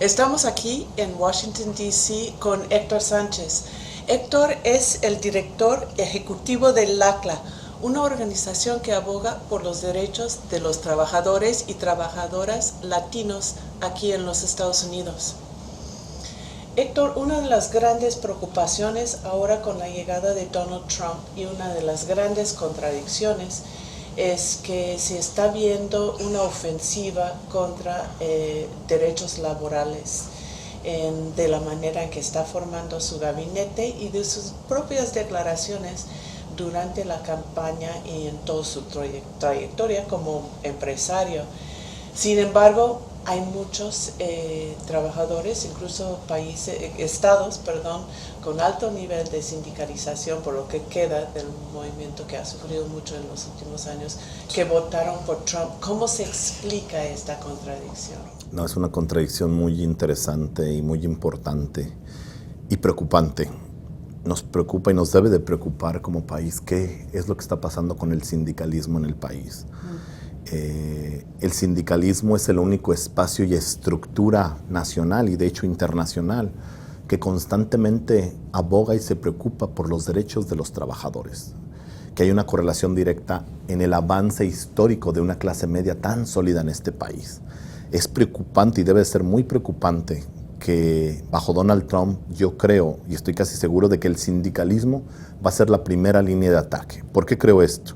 Estamos aquí en Washington, D.C. con Héctor Sánchez. Héctor es el director ejecutivo de LACLA, una organización que aboga por los derechos de los trabajadores y trabajadoras latinos aquí en los Estados Unidos. Héctor, una de las grandes preocupaciones ahora con la llegada de Donald Trump y una de las grandes contradicciones es que se está viendo una ofensiva contra derechos laborales de la manera en que está formando su gabinete y de sus propias declaraciones durante la campaña y en toda su trayectoria como empresario. Sin embargo, hay muchos trabajadores, incluso estados, con alto nivel de sindicalización, por lo que queda del movimiento que ha sufrido mucho en los últimos años, que votaron por Trump. ¿Cómo se explica esta contradicción? No, es una contradicción muy interesante y muy importante y preocupante. Nos preocupa y nos debe de preocupar como país qué es lo que está pasando con el sindicalismo en el país. El sindicalismo es el único espacio y estructura nacional y de hecho internacional que constantemente aboga y se preocupa por los derechos de los trabajadores, que hay una correlación directa en el avance histórico de una clase media tan sólida en este país. Es preocupante y debe ser muy preocupante que bajo Donald Trump yo creo y estoy casi seguro de que el sindicalismo va a ser la primera línea de ataque. ¿Por qué creo esto?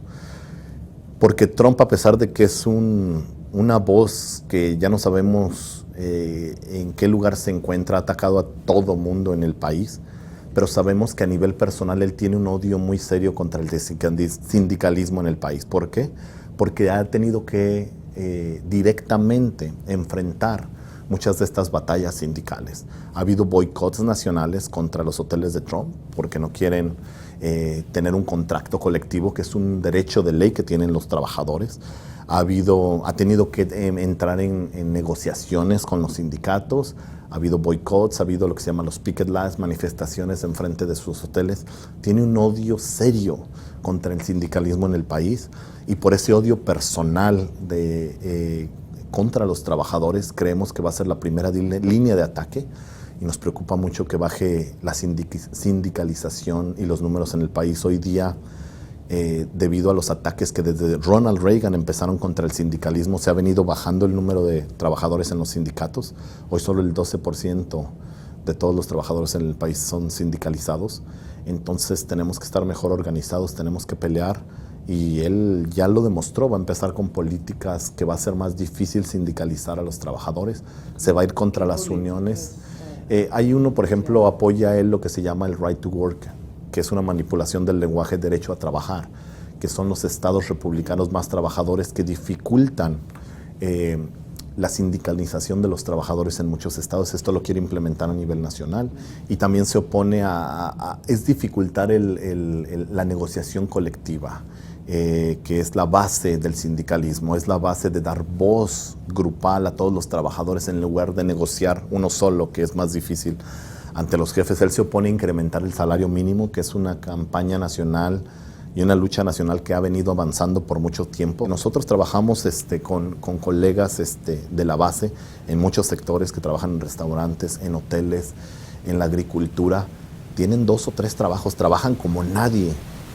Porque Trump, a pesar de que es una voz que ya no sabemos en qué lugar se encuentra, ha atacado a todo mundo en el país, pero sabemos que a nivel personal él tiene un odio muy serio contra el sindicalismo en el país. ¿Por qué? Porque ha tenido que directamente enfrentar muchas de estas batallas sindicales. Ha habido boicots nacionales contra los hoteles de Trump porque no quieren tener un contrato colectivo, que es un derecho de ley que tienen los trabajadores. Ha tenido que entrar en negociaciones con los sindicatos, ha habido boicots, ha habido lo que se llama los picket lines, manifestaciones en frente de sus hoteles. Tiene un odio serio contra el sindicalismo en el país y por ese odio personal contra los trabajadores creemos que va a ser la primera línea de ataque y nos preocupa mucho que baje la sindicalización y los números en el país hoy día. Debido a los ataques que desde Ronald Reagan empezaron contra el sindicalismo, se ha venido bajando el número de trabajadores en los sindicatos. Hoy solo el 12% de todos los trabajadores en el país son sindicalizados. Entonces tenemos que estar mejor organizados, tenemos que pelear y él ya lo demostró. Va a empezar con políticas que va a ser más difícil sindicalizar a los trabajadores. Se va a ir contra las uniones. Hay uno, por ejemplo, apoya él lo que se llama el right to work, que es una manipulación del lenguaje derecho a trabajar, que son los estados republicanos más trabajadores que dificultan la sindicalización de los trabajadores en muchos estados. Esto lo quiere implementar a nivel nacional y también se opone es dificultar la negociación colectiva, que es la base del sindicalismo, es la base de dar voz grupal a todos los trabajadores en lugar de negociar uno solo, que es más difícil ante los jefes. Él se opone a incrementar el salario mínimo, que es una campaña nacional y una lucha nacional que ha venido avanzando por mucho tiempo. Nosotros trabajamos con colegas de la base en muchos sectores que trabajan en restaurantes, en hoteles, en la agricultura. Tienen 2 o 3 trabajos, trabajan como nadie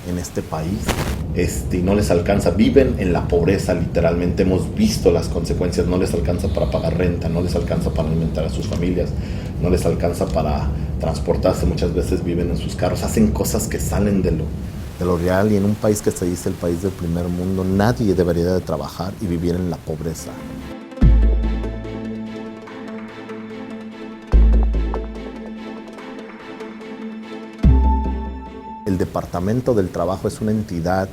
en este país y no les alcanza, viven en la pobreza literalmente. Hemos visto las consecuencias, no les alcanza para pagar renta, no les alcanza para alimentar a sus familias, no les alcanza para transportarse, muchas veces viven en sus carros, hacen cosas que salen de lo real y en un país que se dice el país del primer mundo, nadie debería de trabajar y vivir en la pobreza. El Departamento del Trabajo es una entidad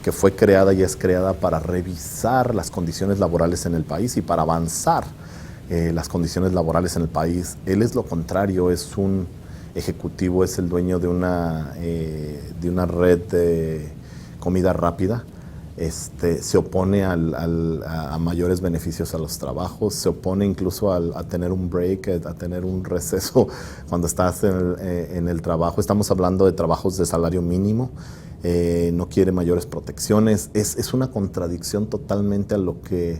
que fue creada y es creada para revisar las condiciones laborales en el país y para avanzar las condiciones laborales en el país. Él es lo contrario, es un ejecutivo, es el dueño de una red de comida rápida. Se opone a mayores beneficios a los trabajos, se opone incluso a tener un break, a tener un receso cuando estás en el trabajo. Estamos hablando de trabajos de salario mínimo, no quiere mayores protecciones. Es una contradicción totalmente a lo que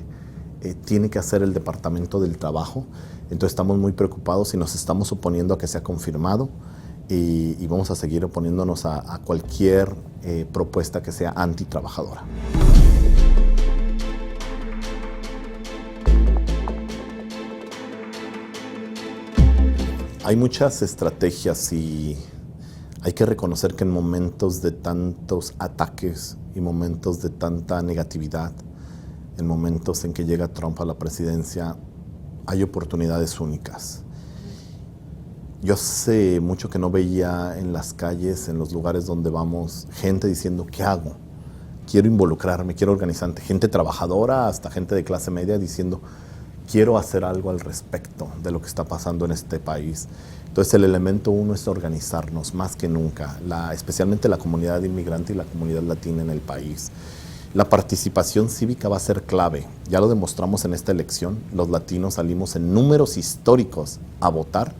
tiene que hacer el Departamento del Trabajo. Entonces estamos muy preocupados y nos estamos oponiendo a que sea confirmado y vamos a seguir oponiéndonos a cualquier propuesta que sea antitrabajadora. Hay muchas estrategias y hay que reconocer que en momentos de tantos ataques y momentos de tanta negatividad, en momentos en que llega Trump a la presidencia, hay oportunidades únicas. Yo hace mucho que no veía en las calles, en los lugares donde vamos, gente diciendo, ¿qué hago? Quiero involucrarme, quiero organizar, gente trabajadora hasta gente de clase media diciendo, quiero hacer algo al respecto de lo que está pasando en este país. Entonces el elemento uno es organizarnos más que nunca, especialmente la comunidad inmigrante y la comunidad latina en el país. La participación cívica va a ser clave. Ya lo demostramos en esta elección. Los latinos salimos en números históricos a votar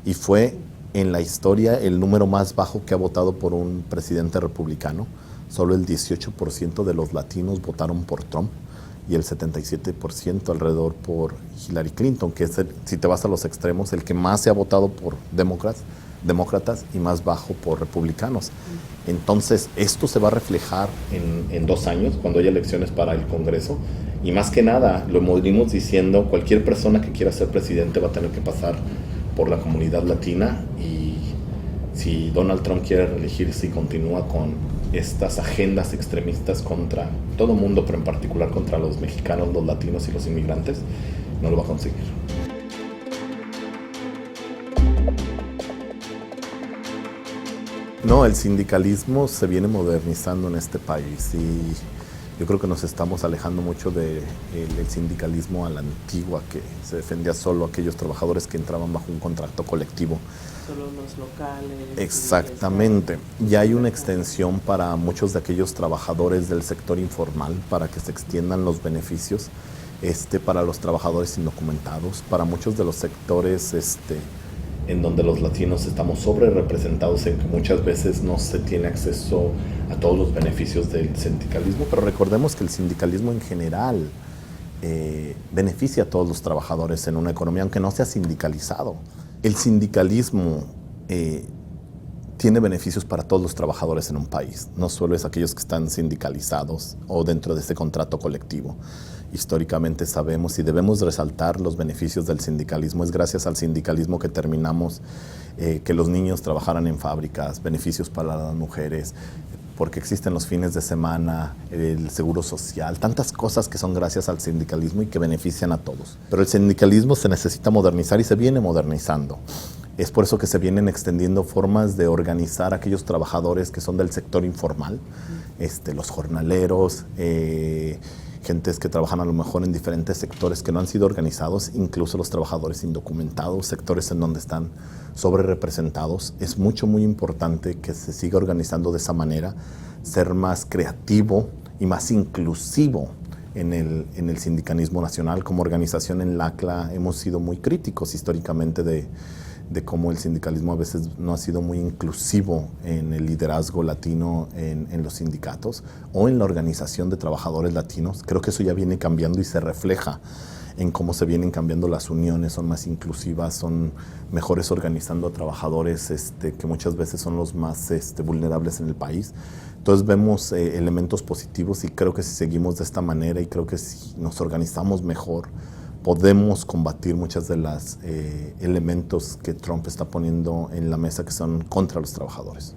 y fue en la historia el número más bajo que ha votado por un presidente republicano. Solo el 18% de los latinos votaron por Trump y el 77% alrededor por Hillary Clinton, que es, si te vas a los extremos, el que más se ha votado por demócratas y más bajo por republicanos. Entonces, esto se va a reflejar en 2 años, cuando haya elecciones para el Congreso. Y más que nada, lo venimos diciendo, cualquier persona que quiera ser presidente va a tener que pasar por la comunidad latina. Y si Donald Trump quiere reelegirse y continúa con estas agendas extremistas contra todo mundo, pero en particular contra los mexicanos, los latinos y los inmigrantes, no lo va a conseguir. No, el sindicalismo se viene modernizando en este país y yo creo que nos estamos alejando mucho del sindicalismo a la antigua, que se defendía solo a aquellos trabajadores que entraban bajo un contrato colectivo. Solo los locales. Exactamente. Ya hay una extensión para muchos de aquellos trabajadores del sector informal, para que se extiendan los beneficios para los trabajadores indocumentados, para muchos de los sectores en donde los latinos estamos sobre representados, en que muchas veces no se tiene acceso a todos los beneficios del sindicalismo, pero recordemos que el sindicalismo en general beneficia a todos los trabajadores en una economía, aunque no sea sindicalizado. El sindicalismo tiene beneficios para todos los trabajadores en un país, no solo es aquellos que están sindicalizados o dentro de ese contrato colectivo. Históricamente sabemos y debemos resaltar los beneficios del sindicalismo. Es gracias al sindicalismo que terminamos que los niños trabajaran en fábricas, beneficios para las mujeres, porque existen los fines de semana, el seguro social, tantas cosas que son gracias al sindicalismo y que benefician a todos. Pero el sindicalismo se necesita modernizar y se viene modernizando. Es por eso que se vienen extendiendo formas de organizar a aquellos trabajadores que son del sector informal, los jornaleros, gentes que trabajan a lo mejor en diferentes sectores que no han sido organizados, incluso los trabajadores indocumentados, sectores en donde están sobre representados. Es muy importante que se siga organizando de esa manera, ser más creativo y más inclusivo en el sindicalismo nacional. Como organización en LACLA hemos sido muy críticos históricamente de cómo el sindicalismo a veces no ha sido muy inclusivo en el liderazgo latino en los sindicatos o en la organización de trabajadores latinos. Creo que eso ya viene cambiando y se refleja en cómo se vienen cambiando las uniones, son más inclusivas, son mejores organizando a trabajadores que muchas veces son los más vulnerables en el país. Entonces vemos elementos positivos y creo que si seguimos de esta manera y creo que si nos organizamos mejor, podemos combatir muchos de los elementos que Trump está poniendo en la mesa que son contra los trabajadores.